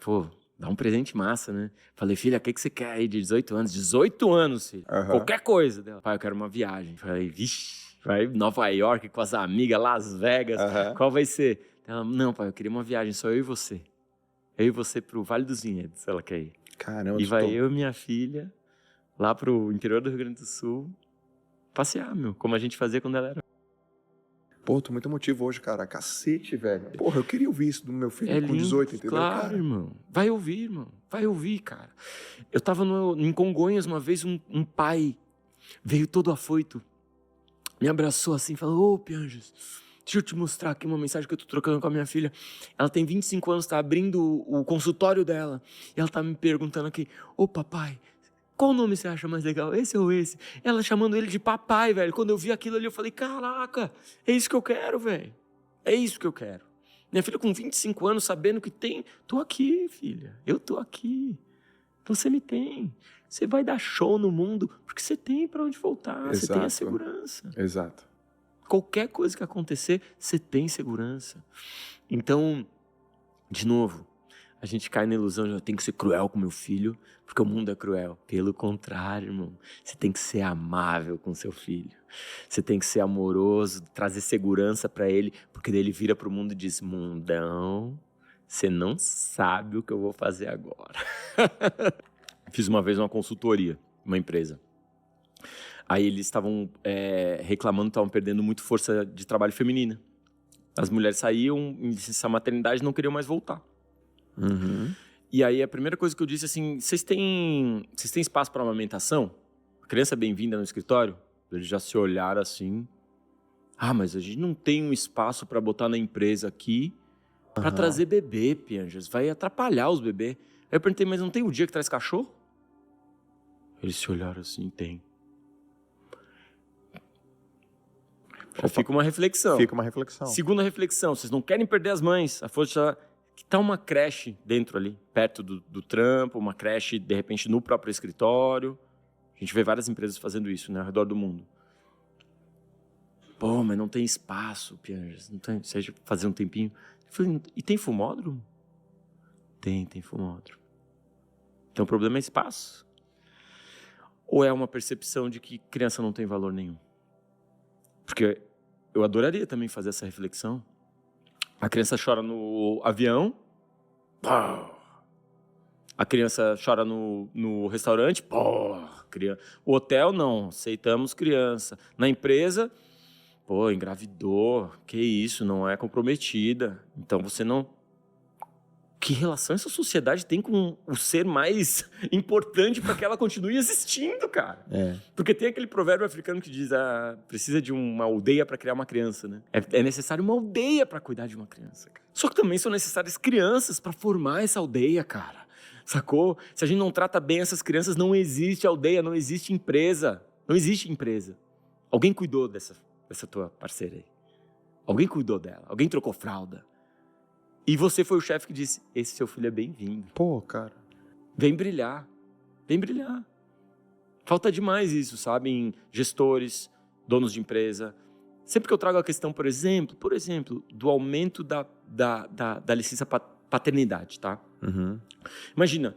pô, dá um presente massa, né? Falei, filha, o que você quer aí de 18 anos? 18 anos, filho. Qualquer coisa. Dela, pai, eu quero uma viagem. Falei, vixe, vai Nova York com as amigas, Las Vegas, qual vai ser? Ela, não, pai, eu queria uma viagem, só eu e você. Eu e você pro Vale dos Vinhedos, ela quer ir. Caramba, e vai eu e minha filha lá pro interior do Rio Grande do Sul passear, meu, como a gente fazia quando ela era. Pô, tô muito emotivo hoje, cara. Cacete, velho. Porra, eu queria ouvir isso do meu filho com lindo, 18, entendeu, claro, cara? Irmão. Vai ouvir, irmão. Vai ouvir, cara. Eu tava em Congonhas uma vez, um pai veio todo afoito, me abraçou assim, falou, ô, Pianjas, deixa eu te mostrar aqui uma mensagem que eu tô trocando com a minha filha. Ela tem 25 anos, tá abrindo o consultório dela. E ela tá me perguntando aqui, ô, papai, qual nome você acha mais legal, esse ou esse? Ela chamando ele de papai, velho. Quando eu vi aquilo ali, eu falei, caraca, é isso que eu quero, velho. É isso que eu quero. Minha filha com 25 anos, sabendo que tem... Tô aqui, filha. Eu tô aqui. Você me tem. Você vai dar show no mundo porque você tem pra onde voltar. Exato. Você tem a segurança. Exato. Qualquer coisa que acontecer, você tem segurança. Então, de novo, a gente cai na ilusão de eu tenho que ser cruel com meu filho, porque o mundo é cruel. Pelo contrário, irmão. Você tem que ser amável com seu filho. Você tem que ser amoroso, trazer segurança pra ele, porque daí ele vira pro mundo e diz, mundão, você não sabe o que eu vou fazer agora. Fiz uma vez uma consultoria, uma empresa. Aí eles estavam reclamando que estavam perdendo muito força de trabalho feminina. As mulheres saíam em licença maternidade e não queriam mais voltar. Uhum. E aí a primeira coisa que eu disse assim, vocês têm espaço para amamentação? Criança bem-vinda no escritório? Eles já se olharam assim. Ah, mas a gente não tem um espaço para botar na empresa aqui para trazer bebê, Pianjas. Vai atrapalhar os bebês. Aí eu perguntei, mas não tem um dia que traz cachorro? Eles se olharam assim, tem. Fica uma reflexão. Fica uma reflexão. Segunda reflexão, vocês não querem perder as mães. A força... Que tá uma creche dentro ali, perto do trampo, uma creche, de repente, no próprio escritório. A gente vê várias empresas fazendo isso, né, ao redor do mundo. Pô, mas não tem espaço, Pianjas. Não tem, seja fazer um tempinho. Eu falei, e tem fumódromo? Tem fumódromo. Então o problema é espaço? Ou é uma percepção de que criança não tem valor nenhum? Porque eu adoraria também fazer essa reflexão. A criança chora no avião. A criança chora no restaurante. O hotel, não. Aceitamos criança. Na empresa, engravidou. Que isso, não é comprometida. Então você não... Que relação essa sociedade tem com o ser mais importante para que ela continue existindo, cara? Porque tem aquele provérbio africano que diz precisa de uma aldeia para criar uma criança, né? É necessário uma aldeia para cuidar de uma criança, cara. Só que também são necessárias crianças para formar essa aldeia, cara. Sacou? Se a gente não trata bem essas crianças, não existe aldeia, não existe empresa. Não existe empresa. Alguém cuidou dessa tua parceira aí. Alguém cuidou dela. Alguém trocou fralda. E você foi o chefe que disse, esse seu filho é bem-vindo. Pô, cara. Vem brilhar. Vem brilhar. Falta demais isso, sabe? Em gestores, donos de empresa. Sempre que eu trago a questão, por exemplo, do aumento da licença paternidade, tá? Uhum. Imagina,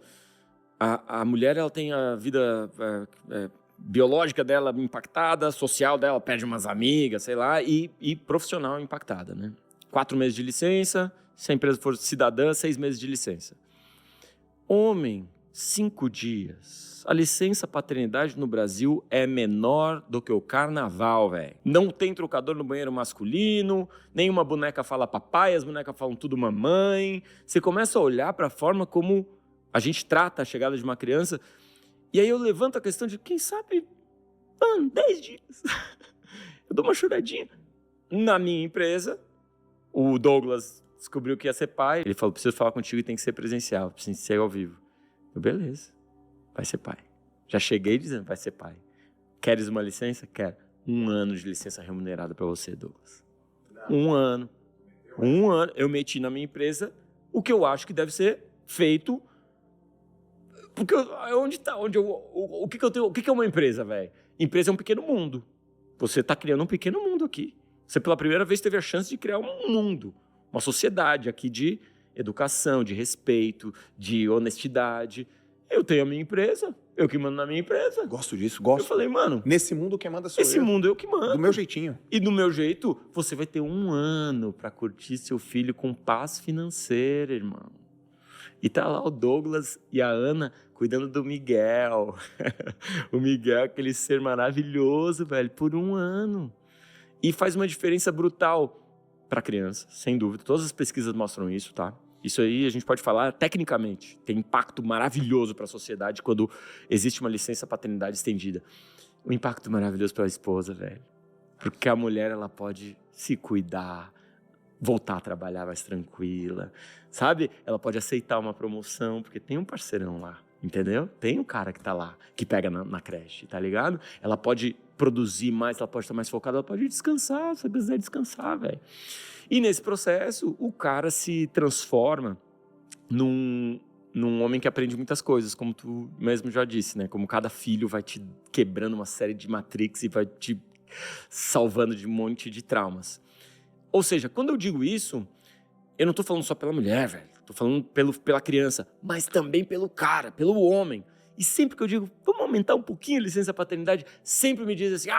a mulher ela tem a vida biológica dela impactada, social dela, perde umas amigas, sei lá, e profissional impactada, né? 4 meses de licença, se a empresa for cidadã, 6 meses de licença. Homem, 5 dias. A licença paternidade no Brasil é menor do que o carnaval, velho. Não tem trocador no banheiro masculino, nenhuma boneca fala papai, as bonecas falam tudo mamãe. Você começa a olhar para a forma como a gente trata a chegada de uma criança. E aí eu levanto a questão de, quem sabe, 10 dias. Eu dou uma choradinha. Na minha empresa, o Douglas descobriu que ia ser pai. Ele falou, preciso falar contigo e tem que ser presencial, precisa ser ao vivo. Eu, beleza, vai ser pai. Já cheguei dizendo, vai ser pai. Queres uma licença? Quero. 1 ano de licença remunerada para você, Douglas. 1 ano. 1 ano. Eu meti na minha empresa o que eu acho que deve ser feito. Porque onde tá? O que é uma empresa, velho? Empresa é um pequeno mundo. Você está criando um pequeno mundo aqui. Você, pela primeira vez, teve a chance de criar um mundo, uma sociedade aqui de educação, de respeito, de honestidade. Eu tenho a minha empresa, eu que mando na minha empresa. Gosto disso, gosto. Eu falei, mano, Nesse mundo quem manda sou esse eu. mundo eu que mando. Do meu jeitinho. E do meu jeito, você vai ter 1 ano para curtir seu filho com paz financeira, irmão. E tá lá o Douglas e a Ana cuidando do Miguel. O Miguel é aquele ser maravilhoso, velho, por 1 ano. E faz uma diferença brutal para criança, sem dúvida. Todas as pesquisas mostram isso, tá? Isso aí a gente pode falar tecnicamente. Tem impacto maravilhoso para a sociedade quando existe uma licença paternidade estendida. Um impacto maravilhoso para a esposa, velho. Porque a mulher, ela pode se cuidar, voltar a trabalhar mais tranquila, sabe? Ela pode aceitar uma promoção, porque tem um parceirão lá, entendeu? Tem um cara que tá lá, que pega na creche, tá ligado? Ela pode produzir mais, ela pode estar mais focada, ela pode descansar, se quiser descansar, velho. E nesse processo, o cara se transforma num homem que aprende muitas coisas, como tu mesmo já disse, né? Como cada filho vai te quebrando uma série de matrix e vai te salvando de um monte de traumas. Ou seja, quando eu digo isso, eu não tô falando só pela mulher, velho. Tô falando pela criança, mas também pelo cara, pelo homem. E sempre que eu digo, vamos aumentar um pouquinho a licença paternidade, sempre me dizem assim,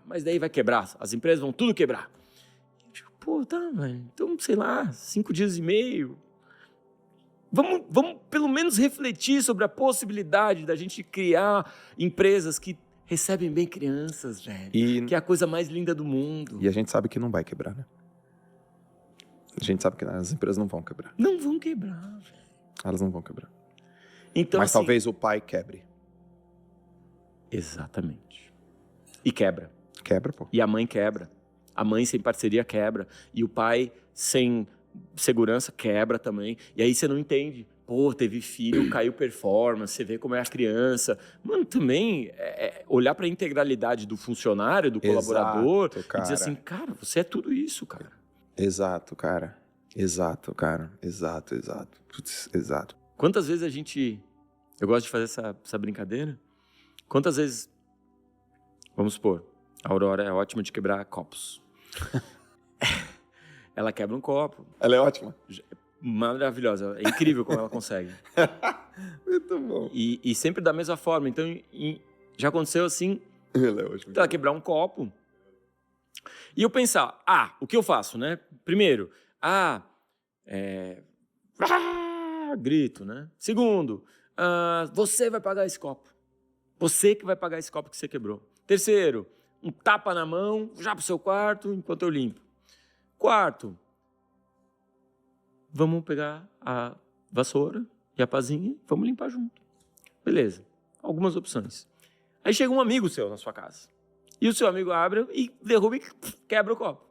mas daí vai quebrar, as empresas vão tudo quebrar. Eu digo, pô, tá, velho, então, sei lá, 5 dias e meio. Vamos pelo menos refletir sobre a possibilidade da gente criar empresas que recebem bem crianças, velho. Que é a coisa mais linda do mundo. E a gente sabe que não vai quebrar, né? A gente sabe que as empresas não vão quebrar. Não vão quebrar, velho. Elas não vão quebrar. Então, mas assim, talvez o pai quebre. Exatamente. E quebra. Quebra, pô. E a mãe quebra. A mãe sem parceria quebra. E o pai sem segurança quebra também. E aí você não entende. Pô, teve filho, caiu performance, você vê como é a criança. Mano, também olhar para a integralidade do funcionário, do colaborador, cara. E dizer assim, cara, você é tudo isso, cara. Exato, cara. Exato. Putz, exato. Quantas vezes eu gosto de fazer essa brincadeira. Quantas vezes, vamos supor, a Aurora é ótima de quebrar copos. Ela quebra um copo. Ela é ótima. Maravilhosa, é incrível como ela consegue. Muito bom. E sempre da mesma forma. Então, já aconteceu assim, Ela é ótima. ela quebrar um copo. E eu pensar, o que eu faço, né? Primeiro, grito, né? Segundo, você vai pagar esse copo. Você que vai pagar esse copo que você quebrou. Terceiro, um tapa na mão, já pro seu quarto, enquanto eu limpo. Quarto, vamos pegar a vassoura e a pazinha, vamos limpar junto. Beleza, algumas opções. Aí chega um amigo seu na sua casa. E o seu amigo abre e derruba e quebra o copo.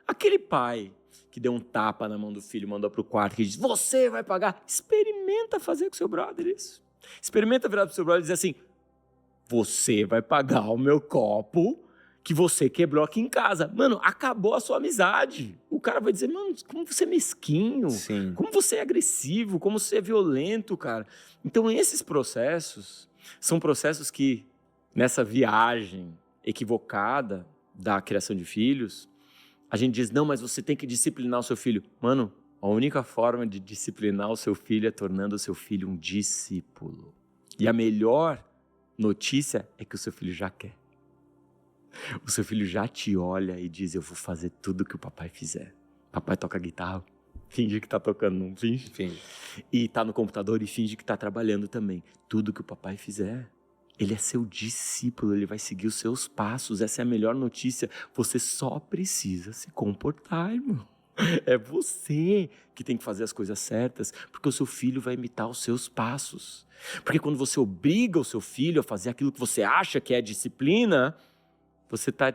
Aquele pai que deu um tapa na mão do filho, mandou pro quarto, que diz, você vai pagar. Experimenta fazer com o seu brother isso. Experimenta virar pro seu brother e dizer assim, você vai pagar o meu copo que você quebrou aqui em casa. Mano, acabou a sua amizade. O cara vai dizer, mano, como você é mesquinho. Sim. Como você é agressivo, como você é violento, cara. Então, esses processos são processos que, nessa viagem equivocada da criação de filhos, a gente diz, não, mas você tem que disciplinar o seu filho. Mano, a única forma de disciplinar o seu filho é tornando o seu filho um discípulo. E a melhor notícia é que o seu filho já quer. O seu filho já te olha e diz, eu vou fazer tudo que o papai fizer. Papai toca guitarra, finge que tá tocando, não finge? Finge. E tá no computador e finge que tá trabalhando também. Tudo que o papai fizer. Ele é seu discípulo, ele vai seguir os seus passos. Essa é a melhor notícia. Você só precisa se comportar, irmão. É você que tem que fazer as coisas certas, porque o seu filho vai imitar os seus passos. Porque quando você obriga o seu filho a fazer aquilo que você acha que é disciplina, você está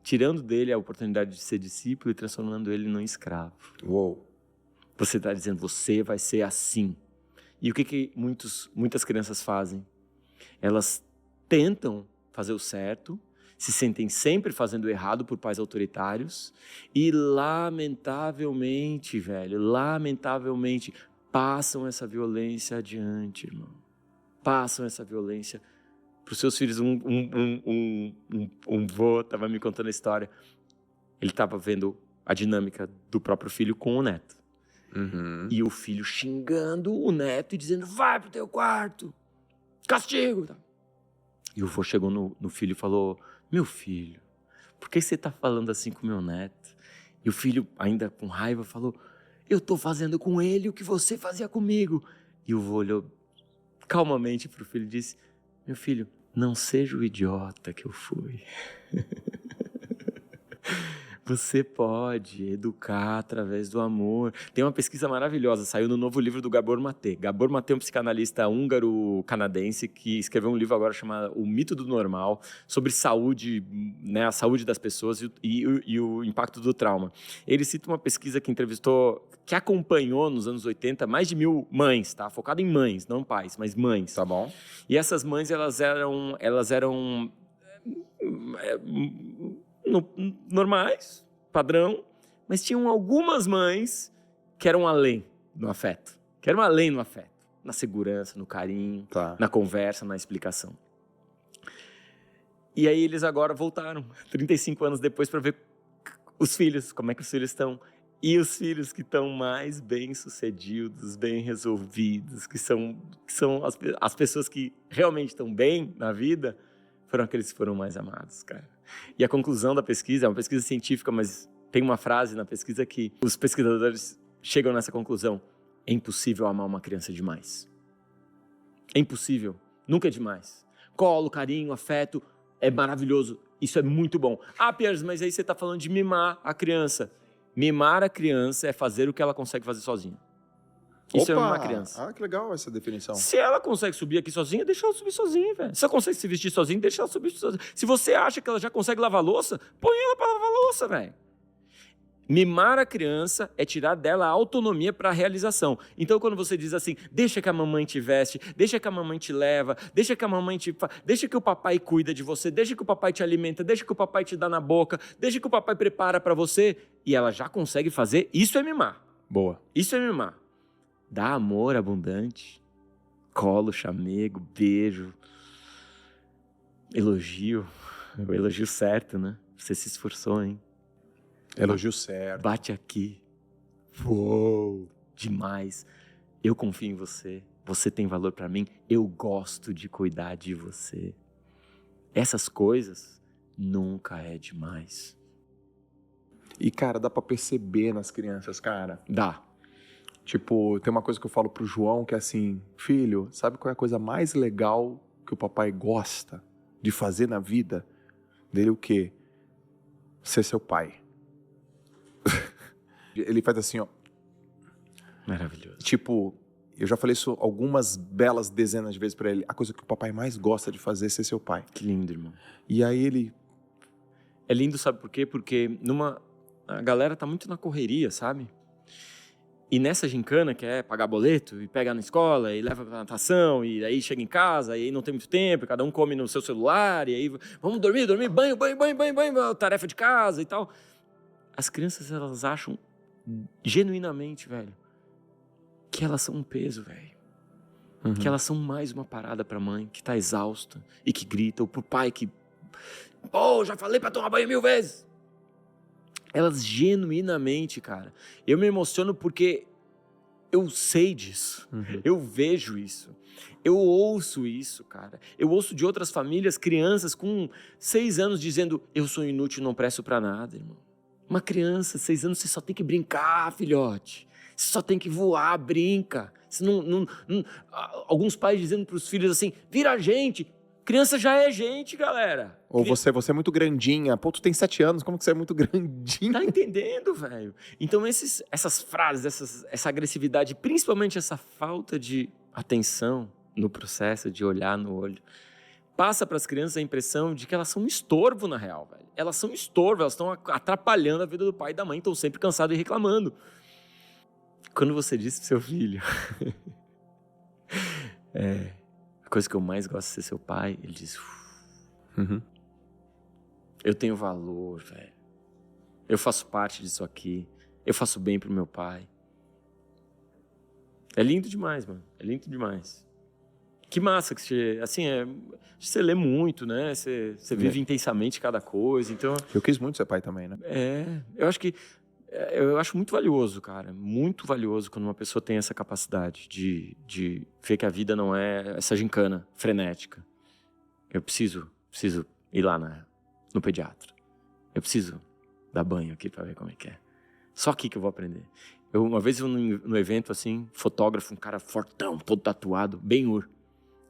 tirando dele a oportunidade de ser discípulo e transformando ele num escravo. Uou. Você está dizendo, você vai ser assim. E o que muitas crianças fazem? Elas tentam fazer o certo, se sentem sempre fazendo o errado por pais autoritários e, lamentavelmente, passam essa violência adiante, irmão. Passam essa violência para os seus filhos. Um vô estava me contando a história. Ele estava vendo a dinâmica do próprio filho com o neto. Uhum. E o filho xingando o neto e dizendo, vai pro teu quarto, castigo. E o vô chegou no filho e falou, meu filho, por que você tá falando assim com o meu neto? E o filho, ainda com raiva, falou, eu tô fazendo com ele o que você fazia comigo. E o vô olhou calmamente pro filho e disse, meu filho, não seja o idiota que eu fui. Você pode educar através do amor. Tem uma pesquisa maravilhosa, saiu no novo livro do Gabor Maté. Gabor Maté é um psicanalista húngaro-canadense que escreveu um livro agora chamado O Mito do Normal, sobre saúde, né, a saúde das pessoas e o impacto do trauma. Ele cita uma pesquisa que entrevistou, que acompanhou nos anos 80 mais de 1.000 mães, tá? Focado em mães, não pais, mas mães. Tá bom. E essas mães, elas eram normais, padrão, mas tinham algumas mães que eram além no afeto, na segurança, no carinho, Tá. na conversa, na explicação. E aí eles agora voltaram, 35 anos depois, para ver os filhos, como é que os filhos estão. E os filhos que estão mais bem-sucedidos, bem resolvidos, que são as pessoas que realmente estão bem na vida, foram aqueles que foram mais amados, cara. E a conclusão da pesquisa, é uma pesquisa científica, mas tem uma frase na pesquisa que os pesquisadores chegam nessa conclusão. É impossível amar uma criança demais. É impossível. Nunca é demais. Colo, carinho, afeto, é maravilhoso. Isso é muito bom. Ah, Piers, mas aí você está falando de mimar a criança. Mimar a criança é fazer o que ela consegue fazer sozinha. Isso é mimar a criança. Ah, que legal essa definição. Se ela consegue subir aqui sozinha, deixa ela subir sozinha, velho. Se ela consegue se vestir sozinha, deixa ela subir sozinha. Se você acha que ela já consegue lavar louça, põe ela pra lavar louça, velho. Mimar a criança é tirar dela a autonomia para a realização. Então, quando você diz assim, deixa que a mamãe te veste, deixa que a mamãe te leva, deixa que a mamãe deixa que o papai cuida de você, deixa que o papai te alimenta, deixa que o papai te dá na boca, deixa que o papai prepara para você, e ela já consegue fazer, isso é mimar. Boa. Isso é mimar. Dá amor abundante, colo, chamego, beijo, elogio, o elogio certo, né? Você se esforçou, hein? Elogio certo. Bate aqui. Uou. Demais. Eu confio em você. Você tem valor pra mim. Eu gosto de cuidar de você. Essas coisas nunca é demais. E, cara, dá pra perceber nas crianças, cara. Dá. Tipo, tem uma coisa que eu falo pro João que é assim, filho, sabe qual é a coisa mais legal que o papai gosta de fazer na vida? Dele o quê? Ser seu pai. Ele faz assim, ó. Maravilhoso. Tipo, eu já falei isso algumas belas dezenas de vezes pra ele. A coisa que o papai mais gosta de fazer é ser seu pai. Que lindo, irmão. E aí ele... É lindo, sabe por quê? Porque a galera tá muito na correria, sabe? E nessa gincana, que é pagar boleto, e pegar na escola, e leva pra natação, e aí chega em casa, e aí não tem muito tempo, e cada um come no seu celular, e aí vamos dormir, banho, tarefa de casa e tal. As crianças, elas acham genuinamente, velho, que elas são um peso, velho. Uhum. Que elas são mais uma parada pra mãe, que tá exausta, e que grita, ou pro pai que... Pô, já falei pra tomar banho 1000 vezes. Elas genuinamente, cara, eu me emociono porque eu sei disso, eu vejo isso, eu ouço isso, cara. Eu ouço de outras famílias, crianças com 6 anos dizendo, eu sou inútil, não presto pra nada, irmão. Uma criança, 6 anos, você só tem que brincar, filhote. Você só tem que voar, brinca. Você alguns pais dizendo pros filhos assim, vira gente. Criança já é gente, galera. Ou você é muito grandinha. Pô, tu tem 7 anos, como que você é muito grandinha? Tá entendendo, velho? Então essas frases, essa agressividade, principalmente essa falta de atenção no processo de olhar no olho, passa para as crianças a impressão de que elas são um estorvo na real, velho. Elas são um estorvo, elas estão atrapalhando a vida do pai e da mãe, estão sempre cansados e reclamando. Quando você disse pro seu filho... A coisa que eu mais gosto de ser seu pai, ele diz... Eu tenho valor, velho. Eu faço parte disso aqui. Eu faço bem pro meu pai. É lindo demais, mano. É lindo demais. Que massa que você... Assim, você lê muito, né? Você vive intensamente cada coisa, então... Eu quis muito ser pai também, né? Eu acho que Eu acho muito valioso, cara. Muito valioso quando uma pessoa tem essa capacidade de ver que a vida não é essa gincana frenética. Eu preciso ir lá no pediatra. Eu preciso dar banho aqui pra ver como é que é. Só aqui que eu vou aprender. Uma vez no evento, assim, fotógrafo, um cara fortão, todo tatuado, Ben-Hur,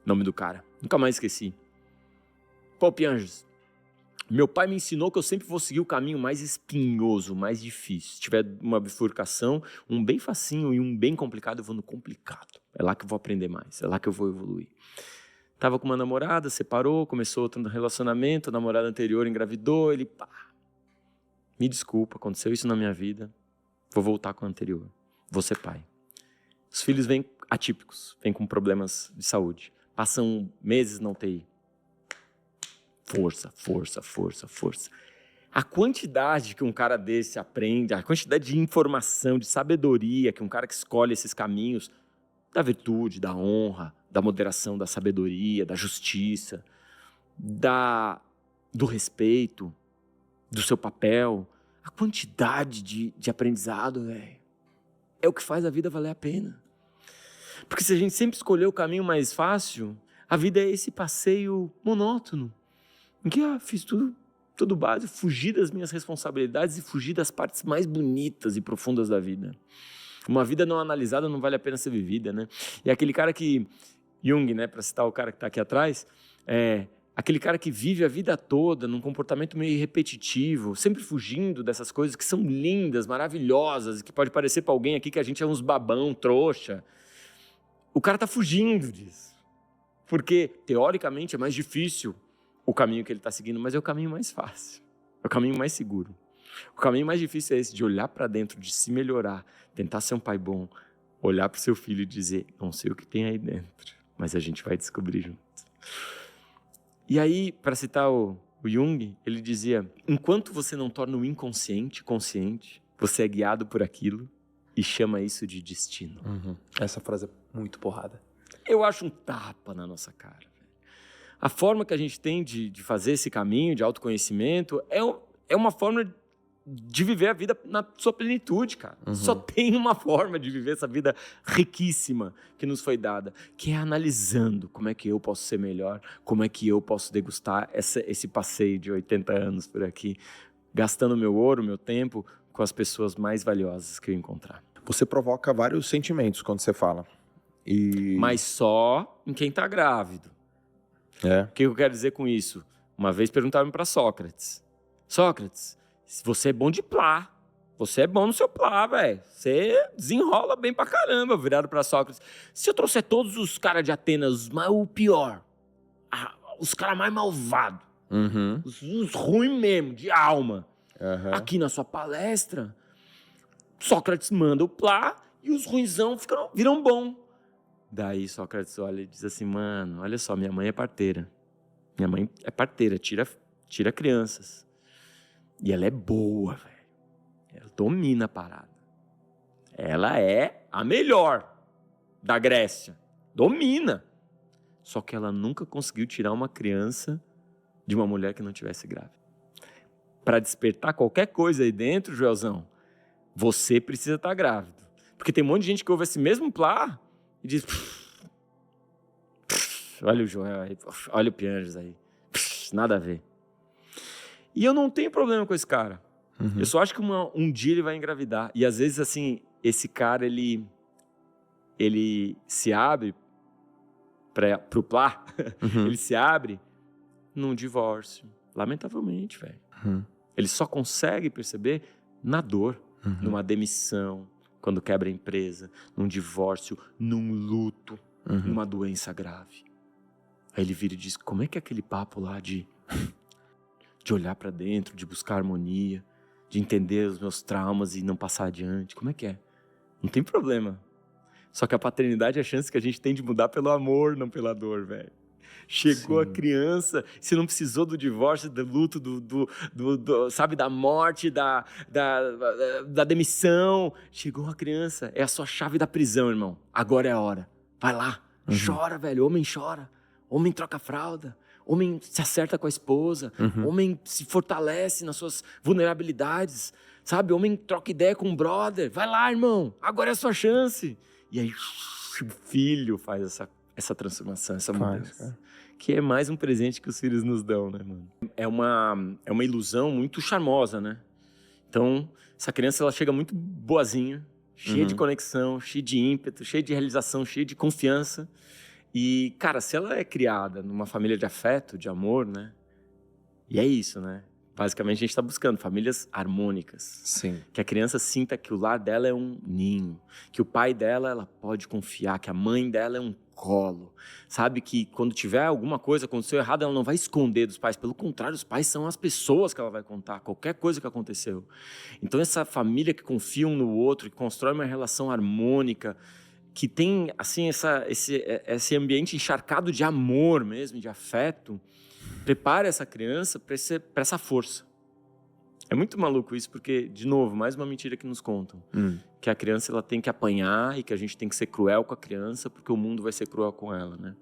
nome do cara. Nunca mais esqueci. Pô, Pianges, meu pai me ensinou que eu sempre vou seguir o caminho mais espinhoso, mais difícil. Se tiver uma bifurcação, um bem facinho e um bem complicado, eu vou no complicado. É lá que eu vou aprender mais, é lá que eu vou evoluir. Tava com uma namorada, separou, começou outro relacionamento, a namorada anterior engravidou, ele, pá, me desculpa, aconteceu isso na minha vida, vou voltar com a anterior, vou ser pai. Os filhos vêm atípicos, vêm com problemas de saúde, passam meses na UTI. Força. A quantidade que um cara desse aprende, a quantidade de informação, de sabedoria que um cara que escolhe esses caminhos, da virtude, da honra, da moderação, da sabedoria, da justiça, do respeito, do seu papel, a quantidade de aprendizado, velho, é o que faz a vida valer a pena. Porque se a gente sempre escolher o caminho mais fácil, a vida é esse passeio monótono, em que fiz tudo básico, fugi das minhas responsabilidades e fugi das partes mais bonitas e profundas da vida. Uma vida não analisada não vale a pena ser vivida, né? E aquele cara que, Jung, né, para citar o cara que está aqui atrás, aquele cara que vive a vida toda num comportamento meio repetitivo, sempre fugindo dessas coisas que são lindas, maravilhosas, que pode parecer para alguém aqui que a gente é uns babão, trouxa. O cara está fugindo disso. Porque, teoricamente, é mais difícil o caminho que ele está seguindo, mas é o caminho mais fácil, é o caminho mais seguro. O caminho mais difícil é esse, de olhar para dentro, de se melhorar, tentar ser um pai bom, olhar para o seu filho e dizer, não sei o que tem aí dentro, mas a gente vai descobrir junto. E aí, para citar o Jung, ele dizia, enquanto você não torna o inconsciente consciente, você é guiado por aquilo e chama isso de destino. Uhum. Essa frase é muito porrada. Eu acho um tapa na nossa cara. A forma que a gente tem de fazer esse caminho de autoconhecimento é uma forma de viver a vida na sua plenitude, cara. Uhum. Só tem uma forma de viver essa vida riquíssima que nos foi dada, que é analisando como é que eu posso ser melhor, como é que eu posso degustar esse passeio de 80 anos por aqui, gastando meu ouro, meu tempo com as pessoas mais valiosas que eu encontrar. Você provoca vários sentimentos quando você fala. Mas só em quem está grávido. O que eu quero dizer com isso? Uma vez perguntaram para Sócrates. Sócrates, você é bom de plá. Você é bom no seu plá, velho. Você desenrola bem pra caramba. Viraram para Sócrates. Se eu trouxer todos os caras de Atenas, o pior, os caras mais malvados, os ruins mesmo, de alma, aqui na sua palestra, Sócrates manda o plá e os ruinzão viram bom. Daí Sócrates olha e diz assim, mano, olha só, minha mãe é parteira. Minha mãe é parteira, tira crianças. E ela é boa, velho. Ela domina a parada. Ela é a melhor da Grécia. Domina. Só que ela nunca conseguiu tirar uma criança de uma mulher que não tivesse grávida. Para despertar qualquer coisa aí dentro, Joelzão, você precisa estar grávido. Porque tem um monte de gente que ouve esse mesmo plá e diz, olha o Joel aí, olha o Pianges aí, nada a ver. E eu não tenho problema com esse cara. Eu só acho que um dia ele vai engravidar. E às vezes, assim, esse cara, ele se abre pro plá, ele se abre num divórcio. Lamentavelmente, velho. Ele só consegue perceber na dor, numa demissão, quando quebra a empresa, num divórcio, num luto, numa doença grave. Aí ele vira e diz, como é que é aquele papo lá de olhar pra dentro, de buscar harmonia, de entender os meus traumas e não passar adiante? Como é que é? Não tem problema. Só que a paternidade é a chance que a gente tem de mudar pelo amor, não pela dor, velho. Chegou Sim. a criança, você não precisou do divórcio, do luto, sabe, da morte, da demissão. Chegou a criança, é a sua chave da prisão, irmão. Agora é a hora. Vai lá, chora, velho. Homem chora, homem troca fralda, homem se acerta com a esposa, homem se fortalece nas suas vulnerabilidades. Sabe, homem troca ideia com o brother. Vai lá, irmão, agora é a sua chance. E aí o filho faz essa transformação, essa mudança. Que é mais um presente que os filhos nos dão, né, mano? É uma ilusão muito charmosa, né? Então, essa criança, ela chega muito boazinha, cheia de conexão, cheia de ímpeto, cheia de realização, cheia de confiança. E, cara, se ela é criada numa família de afeto, de amor, né? E é isso, né? Basicamente, a gente está buscando famílias harmônicas. Sim. Que a criança sinta que o lar dela é um ninho. Que o pai dela, ela pode confiar. Que a mãe dela é um colo. Sabe que quando tiver alguma coisa, aconteceu errado, ela não vai esconder dos pais. Pelo contrário, os pais são as pessoas que ela vai contar. Qualquer coisa que aconteceu. Então, essa família que confia um no outro, que constrói uma relação harmônica, que tem, assim, esse ambiente encharcado de amor mesmo, de afeto, prepara essa criança para essa força. É muito maluco isso, porque, de novo, mais uma mentira que nos contam. Que a criança, ela tem que apanhar e que a gente tem que ser cruel com a criança porque o mundo vai ser cruel com ela, né?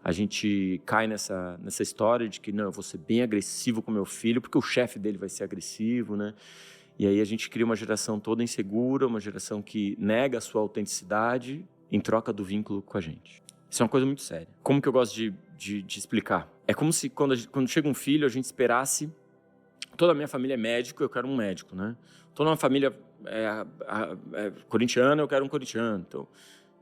A gente cai nessa história de que, não, eu vou ser bem agressivo com meu filho porque o chefe dele vai ser agressivo, né? E aí a gente cria uma geração toda insegura, uma geração que nega a sua autenticidade em troca do vínculo com a gente. Isso é uma coisa muito séria. Como que eu gosto de explicar? É como se quando chega um filho, a gente esperasse... Toda a minha família é médico, eu quero um médico, né? Toda uma família corintiana, eu quero um corintiano. Então,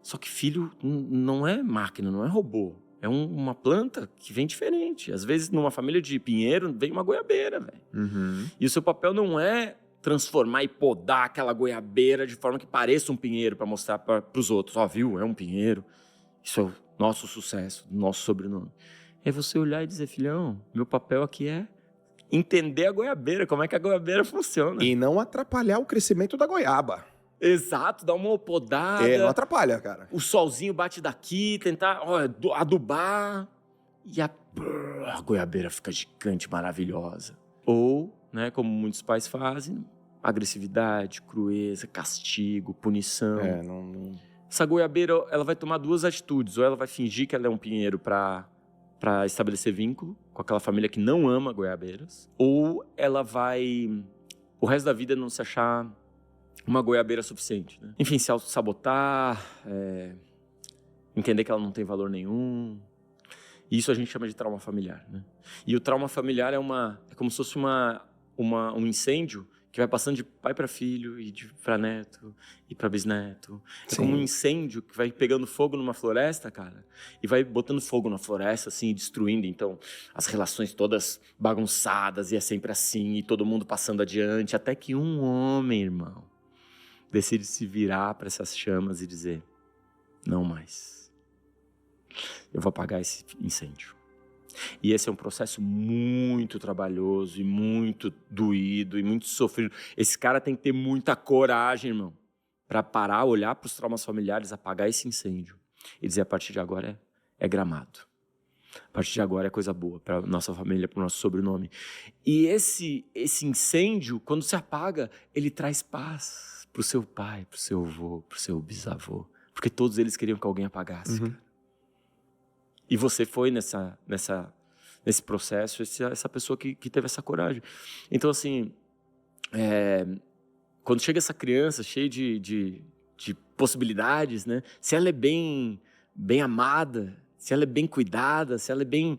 só que filho não é máquina, não é robô. É uma planta que vem diferente. Às vezes, numa família de pinheiro, vem uma goiabeira, velho. E o seu papel não é transformar e podar aquela goiabeira de forma que pareça um pinheiro para mostrar para os outros. Ó, viu? É um pinheiro. Isso é o nosso sucesso, nosso sobrenome. É você olhar e dizer, filhão, meu papel aqui é entender a goiabeira, como é que a goiabeira funciona. E não atrapalhar o crescimento da goiaba. Exato, dar uma podada. Não atrapalha, cara. O solzinho bate daqui, tentar adubar. E a goiabeira fica gigante, maravilhosa. Ou, né, como muitos pais fazem, agressividade, crueza, castigo, punição. Essa goiabeira, ela vai tomar duas atitudes. Ou ela vai fingir que ela é um pinheiro para estabelecer vínculo com aquela família que não ama goiabeiras. Ou ela vai, o resto da vida, não se achar uma goiabeira suficiente, né? Enfim, se auto-sabotar, entender que ela não tem valor nenhum. Isso a gente chama de trauma familiar, né? E o trauma familiar é como se fosse um incêndio que vai passando de pai para filho, e para neto, e para bisneto. É como um incêndio que vai pegando fogo numa floresta, cara, e vai botando fogo na floresta, assim, e destruindo, então, as relações todas bagunçadas, e é sempre assim, e todo mundo passando adiante, até que um homem, irmão, decide se virar para essas chamas e dizer, não mais. Eu vou apagar esse incêndio. E esse é um processo muito trabalhoso e muito doído e muito sofrido. Esse cara tem que ter muita coragem, irmão, para parar, olhar para os traumas familiares, apagar esse incêndio e dizer, a partir de agora é gramado. A partir de agora é coisa boa para nossa família, para o nosso sobrenome. E esse incêndio, quando se apaga, ele traz paz para o seu pai, para o seu avô, para o seu bisavô. Porque todos eles queriam que alguém apagasse, cara. E você foi nesse processo, essa pessoa que teve essa coragem. Então, assim, quando chega essa criança cheia de possibilidades, né? Se ela é bem amada, se ela é bem cuidada, se ela é bem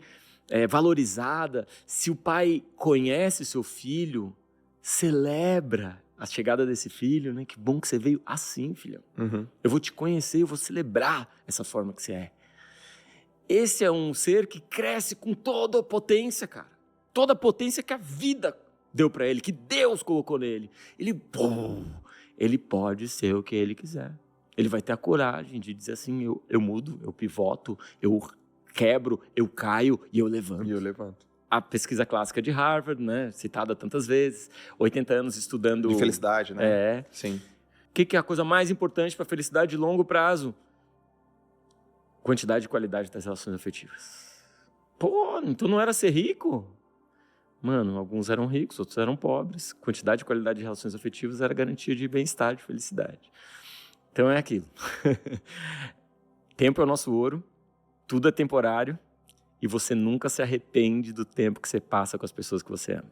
valorizada, se o pai conhece seu filho, celebra a chegada desse filho, né? Que bom que você veio assim, filhão. Eu vou te conhecer, eu vou celebrar essa forma que você é. Esse é um ser que cresce com toda a potência, cara. Toda a potência que a vida deu para ele, que Deus colocou nele. Ele pode ser o que ele quiser. Ele vai ter a coragem de dizer assim, eu mudo, eu pivoto, eu quebro, eu caio e eu levanto. A pesquisa clássica de Harvard, né, citada tantas vezes, 80 anos estudando... De felicidade, né? Sim. O que é a coisa mais importante para a felicidade de longo prazo? Quantidade e qualidade das relações afetivas. Então não era ser rico? Mano, alguns eram ricos, outros eram pobres. Quantidade e qualidade de relações afetivas era garantia de bem-estar, de felicidade. Então é aquilo. Tempo é o nosso ouro, tudo é temporário e você nunca se arrepende do tempo que você passa com as pessoas que você ama.